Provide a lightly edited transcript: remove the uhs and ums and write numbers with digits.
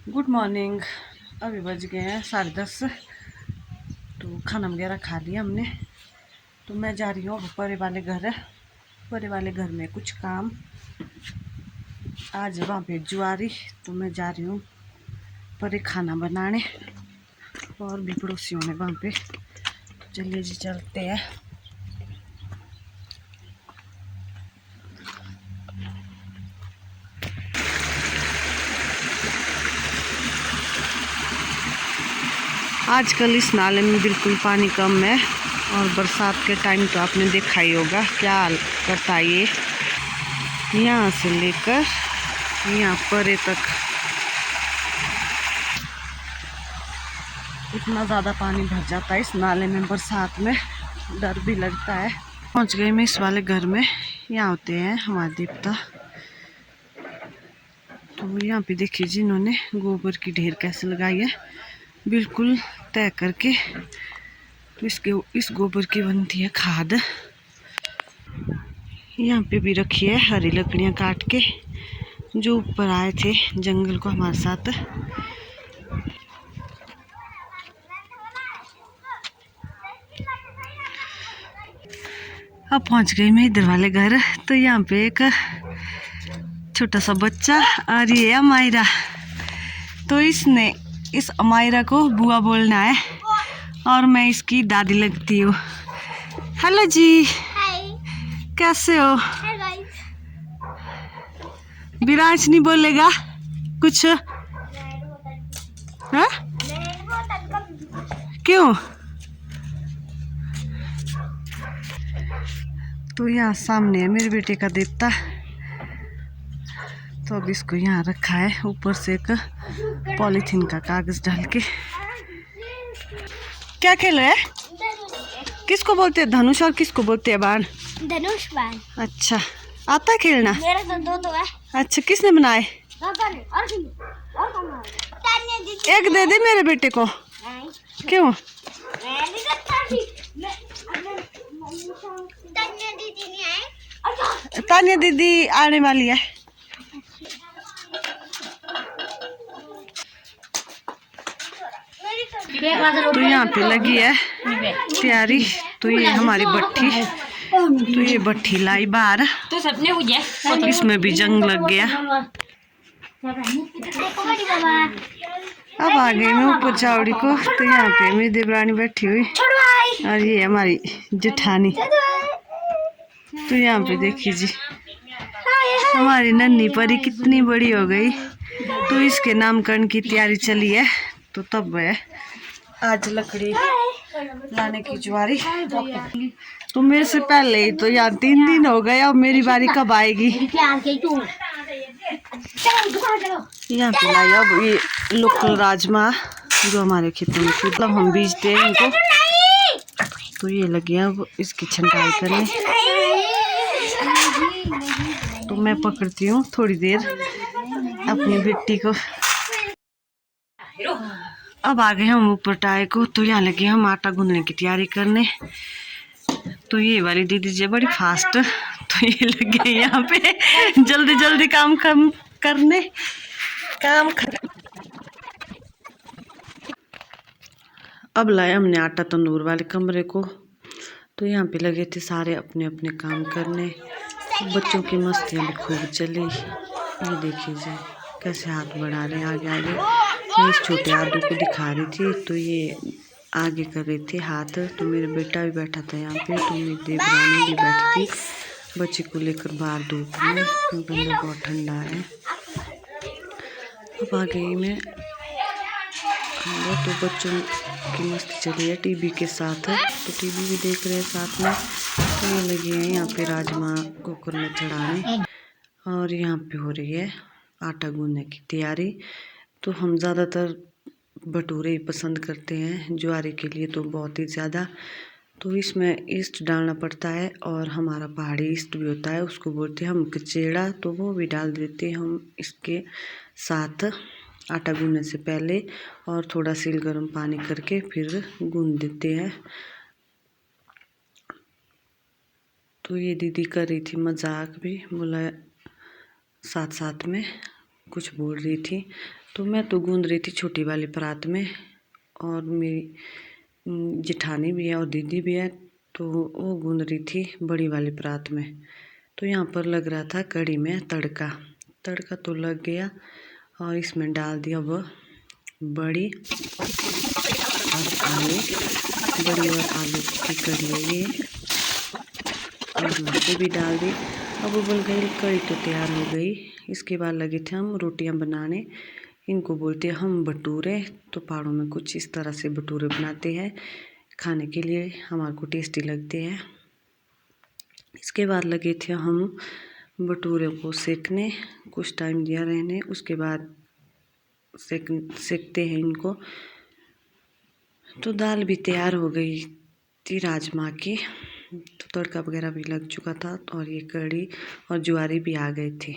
Good morning. अभी बज गए हैं 10:30। तो खाना वगैरह खा लिया हमने। तो मैं जा रही हूँ अब परे वाले घर। परे वाले घर में कुछ काम, आज वहाँ पे जुआरी। तो मैं जा रही हूँ परे खाना बनाने, और भी पड़ोसियों ने वहाँ पे। तो चलिए जी चलते हैं। आजकल इस नाले में बिल्कुल पानी कम है, और बरसात के टाइम तो आपने देखा ही होगा क्या हाल करता है ये। यहाँ से लेकर यहाँ परे तक इतना ज़्यादा पानी भर जाता है इस नाले में बरसात में, डर भी लगता है। पहुँच गई मैं इस वाले घर में। यहाँ होते हैं हमारे देवता। तो यहाँ पे देखिए जिन्होंने गोबर की ढेर कैसे लगाई है, बिल्कुल तय करके। तो इस गोबर की बनती है खाद। यहाँ पे भी रखी है हरी लकड़ियाँ काट के, जो ऊपर आए थे जंगल को हमारे साथ। अब पहुँच गई मैं इधर वाले घर। तो यहाँ पे एक छोटा सा बच्चा आ रही है अमायरा। तो इसने इस अमायरा को बुआ बोलना है, और मैं इसकी दादी लगती हूँ। हेलो जी। हाय। कैसे हो? विराज नहीं बोलेगा कुछ? हाँ? क्यों? तो यहाँ सामने है मेरे बेटे का देवता। तो अब इसको यहाँ रखा है, ऊपर से एक पॉलीथीन का कागज डाल के। क्या खेल रहे हैं? किसको बोलते हैं धनुष, और किसको बोलते हैं बाण? धनुष बाण। अच्छा, आता है खेलना? मेरा तो दो है। अच्छा, किसने बनाए? एक दे दे मेरे बेटे को। क्यों? तानिया दीदी आने वाली है। तो यहाँ पे लगी है तैयारी। तो ये हमारी भट्ठी। तो ये भट्ठी लाई बाहर, इसमें भी जंग लग गया। अब आ गई मैं ऊपर चावड़ी को। तो यहाँ पे मेरी देवरानी बैठी हुई, और ये हमारी जेठानी। तो यहाँ पे देखिए जी हमारी नन्ही परी कितनी बड़ी हो गई। तो इसके नामकरण की तैयारी चली है। तो तब है आज लकड़ी लाने की जुआरी। तो मेरे से पहले ही तो यहाँ 3 दिन हो गए। अब मेरी बारी कब आएगी? यहाँ पे लाई अब ये लोकल राजमा, जो हमारे खेतों में मतलब हम बीजते हैं इनको। तो ये लगे अब इसकी छंटाई करने। तो मैं पकड़ती हूँ थोड़ी देर अपनी बेटी को। अब आ गए हम ऊपर टाई को। तो यहाँ लगे हम आटा गूंदने की तैयारी करने। तो ये वाली दीदी जी बड़ी फास्ट। तो ये लगे यहाँ पे जल्दी जल्दी काम करने। अब लाया हमने आटा तंदूर वाले कमरे को। तो यहाँ पे लगे थे सारे अपने अपने काम करने। बच्चों की मस्तियाँ भी खूब चली। ये देखिए जी कैसे हाथ बढ़ा रहे हैं आगे आगे। मैं इस छोटे आदू को दिखा रही थी, तो ये आगे कर रही थी हाथ। तो मेरा बेटा भी बैठा था यहाँ पे। तो मेरी देवरानी भी बैठी थी बच्चे को लेकर बाहर धूप में, क्योंकि अंदर बहुत ठंडा है। अब आ गई मैं। तो बच्चों की मस्ती चली है टीवी के साथ। तो टीवी भी देख रहे हैं साथ में। तो ये लगी है यहाँ पे राजमा कुकर में चढ़ाने, और यहाँ पे हो रही है आटा गूंदने की तैयारी। तो हम ज़्यादातर भटूरे ही पसंद करते हैं ज्वारी के लिए, तो बहुत ही ज़्यादा। तो इसमें ईस्ट डालना पड़ता है, और हमारा पहाड़ी ईस्ट भी होता है, उसको बोलते हैं हम कचेड़ा। तो वो भी डाल देते हैं हम इसके साथ आटा गूंदने से पहले, और थोड़ा सिल गर्म पानी करके फिर गूंद देते हैं। तो ये दीदी कर रही थी मजाक भी, बोला साथ साथ में कुछ बोल रही थी, तो मैं तो गूंद रही थी छोटी वाली परात में, और मेरी जेठानी भी है और दीदी भी है, तो वो गूंद रही थी बड़ी वाली परात में। तो यहाँ पर लग रहा था कढ़ी में तड़का। तड़का तो लग गया और इसमें डाल दिया वो बड़ी और आलू। बड़ी और आलू की कढ़ी है ये, और मिर्ची भी डाल दी। अब उबल गई कढ़ी तो तैयार हो गई। इसके बाद लगे थे हम रोटियां बनाने। इनको बोलते हैं हम भटूरे। तो पहाड़ों में कुछ इस तरह से भटूरे बनाते हैं, खाने के लिए हमारे को टेस्टी लगते हैं। इसके बाद लगे थे हम भटूरे को सेकने, कुछ टाइम दिया रहने, उसके बाद सेकते हैं इनको। तो दाल भी तैयार हो गई थी राजमा की, तो तड़का वगैरह भी लग चुका था, और ये कढ़ी और ज्वारी भी आ गए थे।